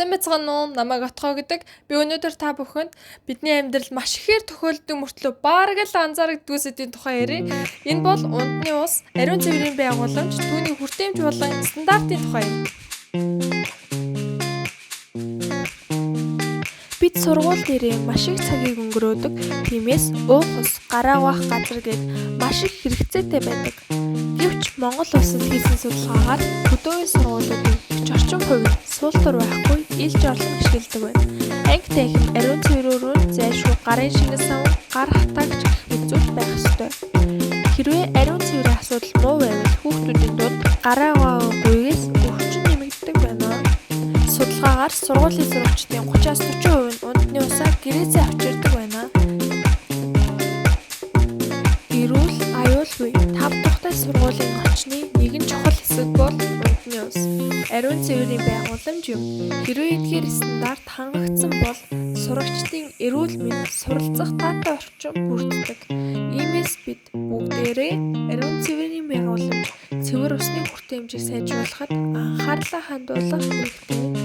Сайн байцгаана уу? Намайг Отгоо гэдэг. Би өнөөдөр та бүхэнд бидний амьдрал маш ихээр тохиолддог мөртлөө бараг л анзаарагддгүй сэдвийн тухай ярив. Энэ бол унтны ус, ариун цэврийн байгууламж, түүний хүртээмж болон стандартын тухай юм. Бид сургууль дээрээ маш их цагийг өнгөрөөдөг. Тиймээс уух ус, гараа угаах газар гээд маш их хэрэгцээтэй байдаг. Гэвч Монгол улсад хийсэн судалгаагаар хөдөөний сургуулиудын орчин хувь суултар байхгүй илж орлон ашигладаг байна. Анги танхим ариун цэврөөрөө зайлшгүй гарын шингэл сан гар хатаагч гэх зүйл байх ёстой. Хэрвээ ариун цэврийн асуудал муу байвал хүүхдүүдийн дунд гараа угаагүйгээс өвчин нэмэгддэг байна. Судалгаагаар сургуулийн сурагчдын 30-40% нь унтны усаа гэрээсээ авчирдаг байна. Эрүүл аюулгүй тав тухтай сургуулийн орчны нэгэн чухал хэсэг бол унтны ус. Ариун цэврийн байгууламж юм. Хэрвээ эдгээр стандарт хангагдсан бол сурагчдын эрүүл мэнд суралцах таатай орчин бүрддэг. Иймээс бид бүгдээрээ ариун цэврийн байгууламж, цэвэр усны хүртээмжийг сайжруулахад анхаарлаа хандуулах хэрэгтэй.